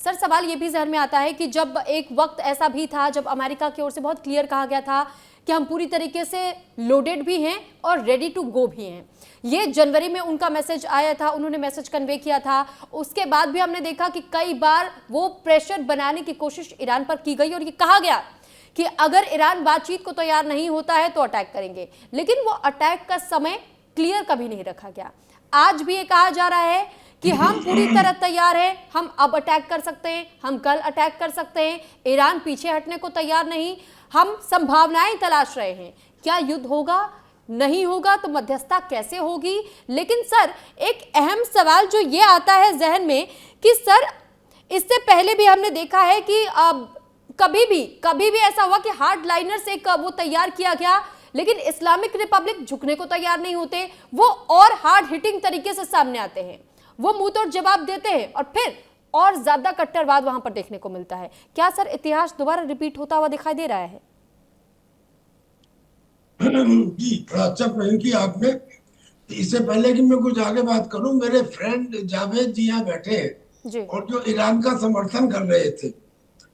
Sir सवाल ये भी जहन में आता है कि जब एक वक्त ऐसा भी था जब अमेरिका की ओर से बहुत क्लियर कहा गया था कि हम पूरी तरीके से लोडेड भी हैं और रेडी टू गो भी हैं। ये जनवरी में उनका मैसेज आया था, उन्होंने मैसेज कन्वे किया था। उसके बाद भी हमने देखा कि कई बार वो प्रेशर बनाने की कोशिश ईरान पर की गई और ये कहा गया कि अगर ईरान बातचीत को तैयार नहीं होता है तो अटैक करेंगे, लेकिन वो अटैक का समय क्लियर कभी नहीं रखा गया। आज भी ये कहा जा रहा है कि हम पूरी तरह तैयार हैं, हम अब अटैक कर सकते हैं, हम कल अटैक कर सकते हैं, ईरान पीछे हटने को तैयार नहीं, हम संभावनाएं तलाश रहे हैं। क्या युद्ध होगा? नहीं होगा तो मध्यस्थता कैसे होगी? लेकिन सर एक अहम सवाल जो ये आता है जहन में कि सर इससे पहले भी हमने देखा है कि कभी भी ऐसा हुआ कि हार्ड लाइनर्स एक वो तैयार किया गया, लेकिन इस्लामिक रिपब्लिक झुकने को तैयार नहीं होते, वो और हार्ड हिटिंग तरीके से सामने आते हैं, वो मुंह तोड़ जवाब देते हैं और फिर और ज्यादा कट्टरवाद वहां पर देखने को मिलता है। क्या सर इतिहास दोबारा रिपीट होता हुआ दिखाई दे रहा है? जी, बड़ा अच्छा प्रश्न किया आपने। इससे पहले कि मैं कुछ आगे बात करूं, मेरे फ्रेंड जावेद जी यहाँ बैठे हैं जी। और जो ईरान का समर्थन कर रहे थे,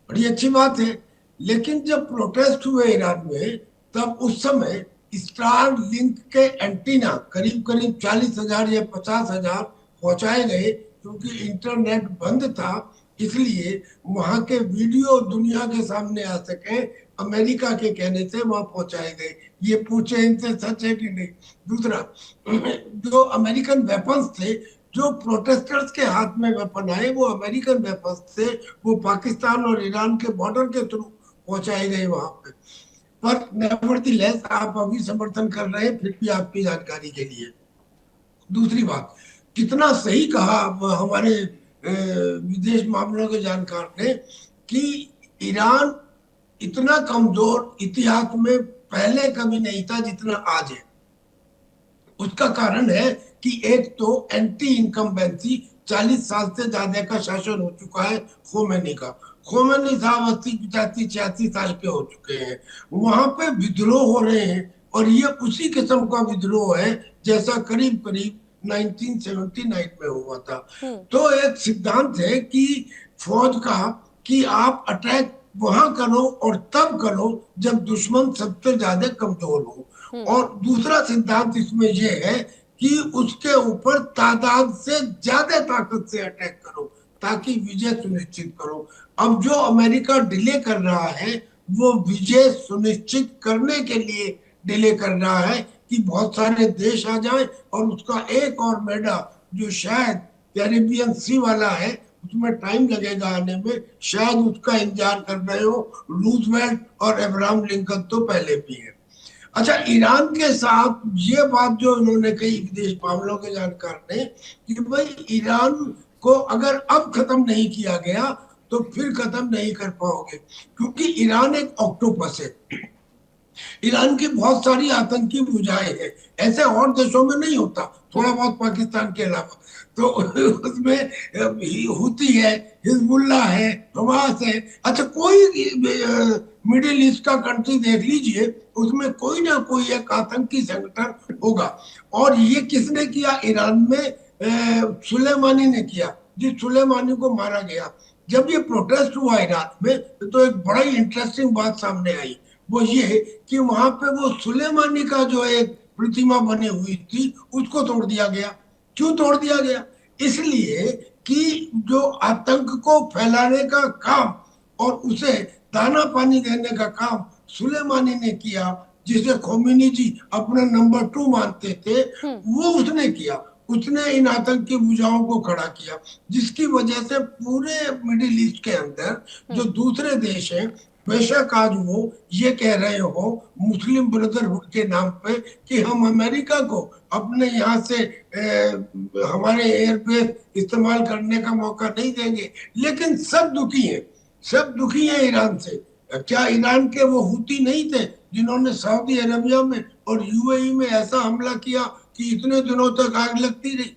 बड़ी अच्छी बात है। लेकिन जब प्रोटेस्ट हुए ईरान में, तब उस समय स्टार लिंक के एंटीना करीब करीब 40,000 या 50,000 पहुंचाए गए, क्योंकि इंटरनेट बंद था। इसलिए वहां के वीडियो दुनिया के सामने आ सके, अमेरिका के कहने से वहां पहुंचाए गए। ये पूछे इनसे सच है कि नहीं। दूसरा, जो अमेरिकन वेपन्स थे, जो प्रोटेस्टर्स के हाथ में वेपन आए, वो अमेरिकन वेपन्स थे, वो पाकिस्तान और ईरान के बॉर्डर के थ्रू पहुंचाए गए वहां पे। पर नेवरदलेस आप अभी समर्थन कर रहे हैं, फिर भी आपकी जानकारी के लिए। दूसरी बात, कितना सही कहा हमारे विदेश मामलों के जानकार ने कि ईरान इतना कमजोर इतिहास में पहले कभी नहीं था जितना आज है। उसका कारण है कि एक तो एंटी इनकम्बेंसी, 40 साल से ज्यादा का शासन हो चुका है खोमेनी का। खोमेनी साहब 80, 85, 86 साल के हो चुके हैं। वहां पे विद्रोह हो रहे हैं, और ये उसी किस्म का विद्रोह है जैसा करीब करीब 1979 में हुआ था। हम्म। तो एक सिद्धांत है कि फौज का, कि आप अटैक वहां करो और तब करो जब दुश्मन सबसे ज्यादा कमजोर हो। हम्म। और दूसरा सिद्धांत इसमें यह है कि उसके ऊपर तादाद से ज्यादा ताकत से अटैक करो, ताकि विजय सुनिश्चित करो। अब जो अमेरिका डिले कर रहा है, वो विजय सुनिश्चित करने के लिए डिले कर रहा है कि बहुत सारे देश आ जाएं, और उसका एक और मैडा जो शायद कैरिबियन सी वाला है, उसमें टाइम लगेगा आने में, शायद उसका इंतजार कर रहे हो। रूजवेल्ट और अब्राहम लिंकन तो पहले भी है। अच्छा, ईरान के साथ ये बात जो इन्होंने कही विदेश मामलों के जानकार ने, कि भाई ईरान को अगर अब खत्म नहीं किया गया तो फिर खत्म नहीं कर पाओगे, क्योंकि ईरान एक ऑक्टोपस है। ईरान की बहुत सारी आतंकी भुजाएं हैं, ऐसे और देशों में नहीं होता, थोड़ा हम्म। बहुत पाकिस्तान के अलावा। तो उसमें हुती है, हिजबुल्ला है, हमास है। अच्छा, कोई मिडिल ईस्ट का कंट्री देख लीजिए, उसमें कोई ना कोई एक आतंकी संगठन होगा। और ये किसने किया ईरान में? सुलेमानी ने किया, जिस सुलेमानी को मारा गया। जब ये प्रोटेस्ट हुआ ईरान में, तो एक बड़ा ही इंटरेस्टिंग बात सामने आई। वो ये कि वहां पे वो सुलेमानी का जो एक प्रतिमा बनी हुई थी, उसको तोड़ दिया गया। क्यों तोड़ दिया गया? इसलिए कि जो आतंक को फैलाने का काम और उसे दाना पानी देने का काम सुलेमानी ने किया, जिसे खोमेनी जी अपना नंबर 2 मानते थे, हम्म। वो उसने किया। उसने इन आतंकी भुजाओं को खड़ा किया, जिसकी वजह से पूरे मिडिल ईस्ट के अंदर जो हम्म। दूसरे देश हैं, बेशक आज वो ये कह रहे हो मुस्लिम ब्रदरहुड के नाम पे कि हम अमेरिका को अपने यहाँ से हमारे एयरबेस इस्तेमाल करने का मौका नहीं देंगे, लेकिन सब दुखी हैं। सब दुखी हैं ईरान से। क्या ईरान के वो हुती नहीं थे जिन्होंने सऊदी अरबिया में और यूएई में ऐसा हमला किया कि इतने दिनों तक आग लगती रही?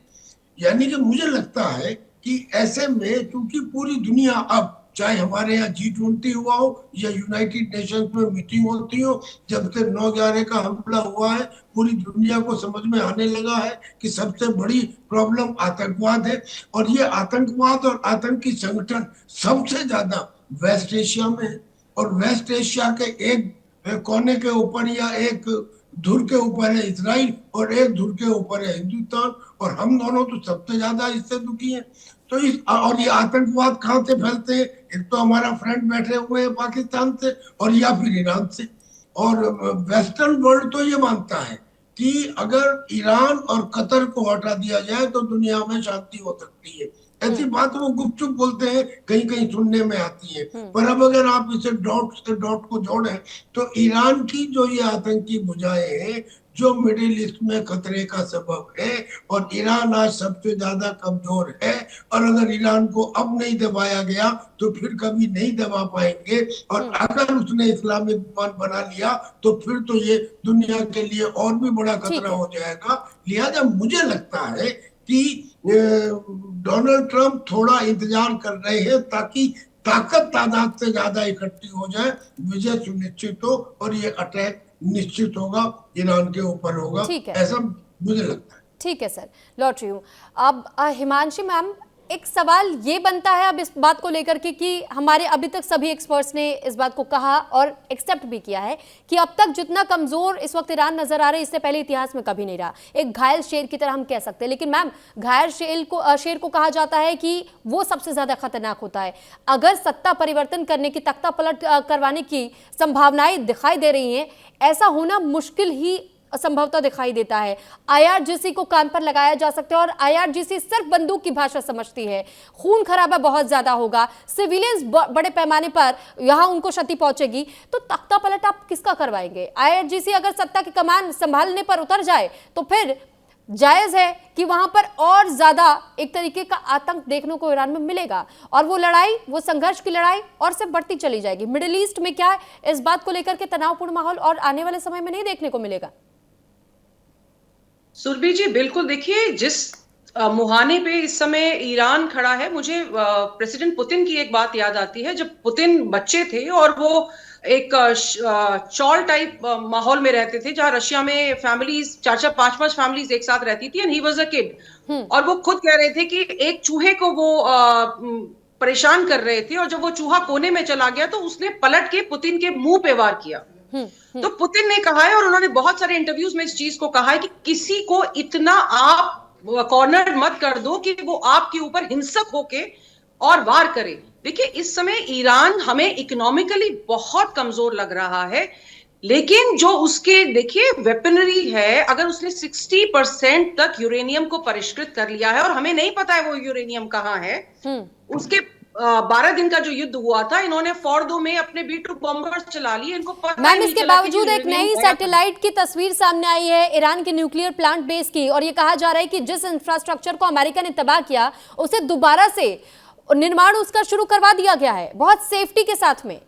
यानी कि मुझे लगता है कि ऐसे में, क्योंकि पूरी दुनिया अब चाहे हमारे यहाँ G20 हुआ हो या यूनाइटेड नेशंस में मीटिंग होती हो, जब से 9/11 का हमला हुआ है पूरी दुनिया को समझ में आने लगा है कि सबसे बड़ी प्रॉब्लम आतंकवाद है। और ये आतंकवाद और आतंकी संगठन सबसे ज्यादा वेस्ट एशिया में है। और वेस्ट एशिया के एक कोने के ऊपर या एक धुर के ऊपर है इजराइल और एक धुर के ऊपर है हिंदुस्तान, और हम दोनों तो सबसे ज्यादा इससे दुखी हैं। तो इस और ये आतंकवाद कहाँ से फैलते हैं? एक तो हमारा फ्रेंड बैठे हुए हैं पाकिस्तान से और या फिर ईरान से। और वेस्टर्न वर्ल्ड तो ये मानता है कि अगर ईरान और कतर को हटा दिया जाए तो दुनिया में शांति हो सकती है। ऐसी बात वो गुपचुप बोलते हैं, कहीं कहीं सुनने में आती है। पर अब अगर आप इसे डॉट से डॉट को जोड़ें तो ईरान की जो ये आतंकी भुजाएं हैं जो मिडिल ईस्ट में खतरे का सबब है, और ईरान आज सबसे ज्यादा कमजोर है, और अगर ईरान को अब नहीं दबाया गया तो फिर कभी नहीं दबा पाएंगे। और अगर उसने इस्लामिक विमान बना लिया तो फिर तो ये दुनिया के लिए और भी बड़ा खतरा हो जाएगा। लिहाजा मुझे लगता है कि डोनाल्ड ट्रंप थोड़ा इंतजार कर रहे हैं ताकि ताकत तादाद से ज्यादा इकट्ठी हो जाए, विजय सुनिश्चित हो और ये अटैक निश्चित होगा, ईरान के ऊपर होगा, ऐसा मुझे लगता है। ठीक है सर, लौट रही हूँ। अब हिमांशी मैम, एक सवाल ये बनता है अब इस बात को लेकर के कि हमारे अभी तक सभी एक्सपर्ट्स ने इस बात को कहा और एक्सेप्ट भी किया है कि अब तक जितना कमजोर इस वक्त ईरान नजर आ रहा है इससे पहले इतिहास में कभी नहीं रहा। एक घायल शेर की तरह हम कह सकते हैं, लेकिन मैम घायल शेर को कहा जाता है कि वो सबसे ज्यादा खतरनाक होता है। अगर सत्ता परिवर्तन करने की, तख्ता पलट करवाने की संभावनाएं दिखाई दे रही हैं, ऐसा होना मुश्किल ही असंभवता दिखाई देता है। IRGC को कान पर लगाया जा सकता है और IRGC सिर्फ बंदूक की भाषा समझती है। खून खराबा बहुत ज्यादा होगा, सिविलियंस बड़े पैमाने पर यहां उनको क्षति पहुंचेगी। तो तख्ता पलट आप किसका करवाएंगे? IRGC अगर सत्ता की कमान संभालने पर उतर जाए तो फिर जायज है कि वहां पर और ज्यादा एक तरीके का आतंक देखने को ईरान में मिलेगा और वो लड़ाई, वो संघर्ष की लड़ाई और से बढ़ती चली जाएगी। मिडिल ईस्ट में क्या है, इस बात को लेकर के तनावपूर्ण माहौल और आने वाले समय में नहीं देखने को मिलेगा। सुरभि जी बिल्कुल, देखिए जिस मुहाने पे इस समय ईरान खड़ा है, मुझे प्रेसिडेंट पुतिन की एक बात याद आती है। जब पुतिन बच्चे थे और वो एक चॉल टाइप माहौल में रहते थे जहां रशिया में फैमिलीज 4-4, 5-5 फैमिलीज एक साथ रहती थी, and he was a kid. और वो खुद कह रहे थे कि एक चूहे को वो परेशान कर रहे थे और जब वो चूहा कोने में चला गया तो उसने पलट के पुतिन के मुंह पे वार किया। तो पुतिन ने कहा है और उन्होंने बहुत सारे इंटरव्यूज में इस चीज को कहा है कि किसी को इतना आप कॉर्नर मत कर दो कि वो आपके ऊपर हिंसक होके और वार करे। देखिए इस समय ईरान हमें इकोनॉमिकली बहुत कमजोर लग रहा है, लेकिन जो उसके देखिए वेपनरी है, अगर उसने 60% तक यूरेनियम को परिष्कृत कर लिया है और हमें नहीं पता है वो यूरेनियम कहाँ है। उसके 12 दिन का जो युद्ध हुआ था, इन्होंने फोर्डो में अपने B-2 बॉम्बर्स चला लिए, इनको पता मैम इसके बावजूद एक नई सैटेलाइट की तस्वीर सामने आई है ईरान के न्यूक्लियर प्लांट बेस की, और ये कहा जा रहा है कि जिस इंफ्रास्ट्रक्चर को अमेरिका ने तबाह किया उसे दोबारा से निर्माण उसका शुरू करवा दिया गया है, बहुत सेफ्टी के साथ में।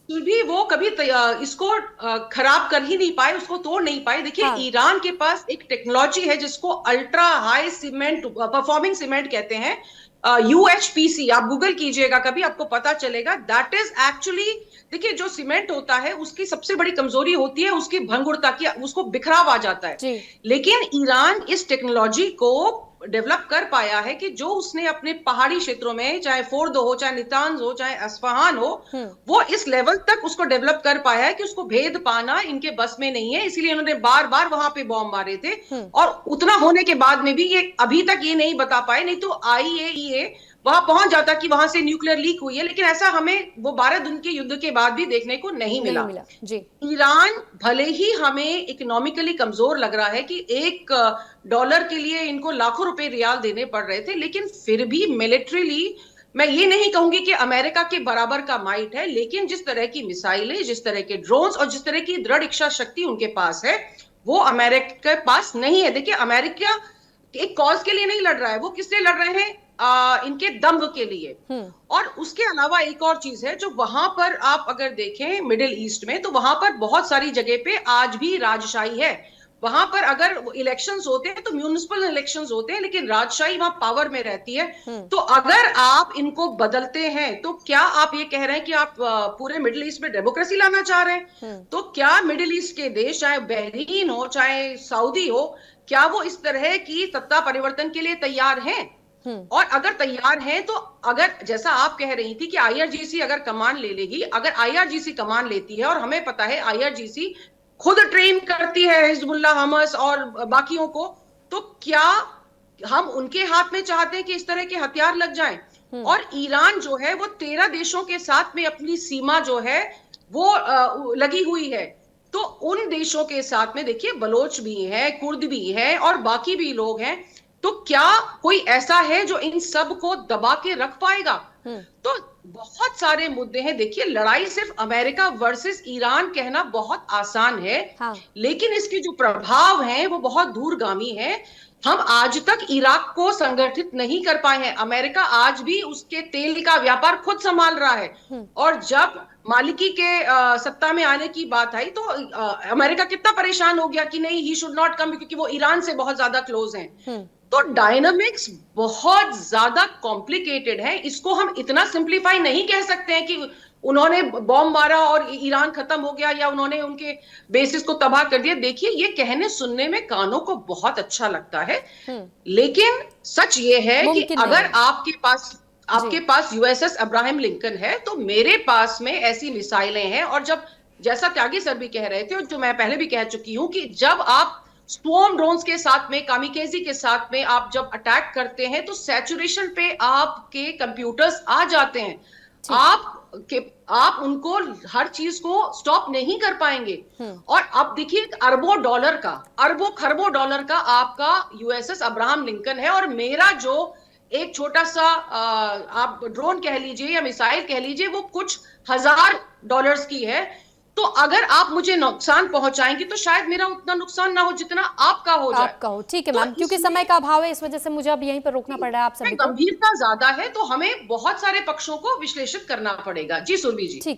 भी वो कभी इसको खराब कर ही नहीं पाए, उसको तोड़ नहीं पाए। देखिए हाँ। ईरान के पास एक टेक्नोलॉजी है जिसको ultra high cement performing cement कहते हैं, UHPC। आप गूगल कीजिएगा कभी, आपको पता चलेगा। दैट इज एक्चुअली, देखिए जो सीमेंट होता है उसकी सबसे बड़ी कमजोरी होती है उसकी भंगुरता की, उसको बिखराव आ जाता है। लेकिन ईरान इस टेक्नोलॉजी को डेवलप कर पाया है कि जो उसने अपने पहाड़ी क्षेत्रों में, चाहे फोर्दो हो, चाहे नितांज हो, चाहे अस्फहान हो, वो इस लेवल तक उसको डेवलप कर पाया है कि उसको भेद पाना इनके बस में नहीं है। इसीलिए उन्होंने बार बार वहां पे बॉम्ब मारे थे, और उतना होने के बाद में भी ये अभी तक ये नहीं बता पाए, नहीं तो IAEA वहां पहुंच जाता कि वहां से न्यूक्लियर लीक हुई है। लेकिन ऐसा हमें वो 12 दिन के युद्ध के बाद भी देखने को नहीं मिला। जी। ईरान भले ही हमें इकोनॉमिकली कमजोर लग रहा है कि $1 के लिए इनको लाखों रुपए रियाल देने पड़ रहे थे, लेकिन फिर भी मिलिट्रीली मैं ये नहीं कहूंगी कि अमेरिका के बराबर का माइट है, लेकिन जिस तरह की मिसाइलें, जिस तरह के ड्रोन्स और जिस तरह की दृढ़ इच्छा शक्ति उनके पास है, वो अमेरिका के पास नहीं है। देखिए अमेरिका एक कॉज के लिए नहीं लड़ रहा है, वो किससे लड़ रहे हैं? इनके दम्भ के लिए। और उसके अलावा एक और चीज है, जो वहां पर आप अगर देखें मिडिल ईस्ट में, तो वहां पर बहुत सारी जगह पे आज भी राजशाही है। वहां पर अगर इलेक्शंस होते हैं तो म्यूनिसिपल इलेक्शंस होते हैं, लेकिन राजशाही वहां पावर में रहती है। तो अगर आप इनको बदलते हैं तो क्या आप ये कह रहे हैं कि आप पूरे मिडिल ईस्ट में डेमोक्रेसी लाना चाह रहे हैं? तो क्या मिडिल ईस्ट के देश, चाहे बहरीन हो चाहे सऊदी हो, क्या वो इस तरह की सत्ता परिवर्तन के लिए तैयार हैं? और अगर तैयार हैं तो अगर जैसा आप कह रही थी कि आईआरजीसी अगर कमान ले लेगी, अगर आईआरजीसी कमान लेती है, और हमें पता है आईआरजीसी खुद ट्रेन करती है हिजबुल्लाह, हमास और बाकियों को, तो क्या हम उनके हाथ में चाहते हैं कि इस तरह के हथियार लग जाएं? और ईरान जो है वो 13 देशों के साथ में अपनी सीमा जो है वो लगी हुई है। तो उन देशों के साथ में देखिए बलोच भी है, कुर्द भी है और बाकी भी लोग हैं। तो क्या कोई ऐसा है जो इन सब को दबा के रख पाएगा? तो बहुत सारे मुद्दे हैं। देखिए, लड़ाई सिर्फ अमेरिका वर्सेस ईरान कहना बहुत आसान है, हाँ। लेकिन इसके जो प्रभाव हैं वो बहुत दूरगामी है। हम आज तक इराक को संगठित नहीं कर पाए हैं। अमेरिका आज भी उसके तेल का व्यापार खुद संभाल रहा है। और जब मालिकी के सत्ता में आने की बात आई तो अमेरिका कितना परेशान हो गया कि नहीं, ही शुड नॉट कम, क्योंकि वो ईरान से बहुत ज्यादा क्लोज हैं। तो डायनामिक्स बहुत ज्यादा कॉम्प्लिकेटेड है। इसको हम इतना सिंप्लीफाई नहीं कह सकते हैं कि उन्होंने बॉम्ब मारा और ईरान खत्म हो गया या उन्होंने उनके बेसिस को तबाह कर दिया। देखिए, ये कहने सुनने में कानों को बहुत अच्छा लगता है, लेकिन सच ये है कि अगर आपके पास यूएसएस अब्राहम लिंकन है तो मेरे पास में ऐसी मिसाइलें हैं। और जब, जैसा त्यागी सर भी कह रहे थे और जो मैं पहले भी कह चुकी हूं, कि जब आप स्टॉर्म ड्रोन्स के साथ में, कामिकेजी के साथ में आप जब अटैक करते हैं तो सैचुरेशन पे आपके कंप्यूटर्स आ जाते हैं। आप उनको हर चीज को स्टॉप नहीं कर पाएंगे। और अब देखिए, अरबों खरबों डॉलर का आपका यूएसएस अब्राहम लिंकन है, और मेरा जो एक छोटा सा आप ड्रोन कह लीजिए या मिसाइल कह लीजिए, वो कुछ $1000 की है। तो अगर आप मुझे नुकसान पहुंचाएंगे तो शायद मेरा उतना नुकसान ना हो जितना आपका हो जाए। आपका हो, ठीक है मैम, क्योंकि समय का अभाव है, इस वजह से मुझे अब यहीं पर रोकना पड़ रहा है आप सभी को। गंभीरता ज्यादा है तो हमें बहुत सारे पक्षों को विश्लेषित करना पड़ेगा। जी सुरभि जी। ठीक है।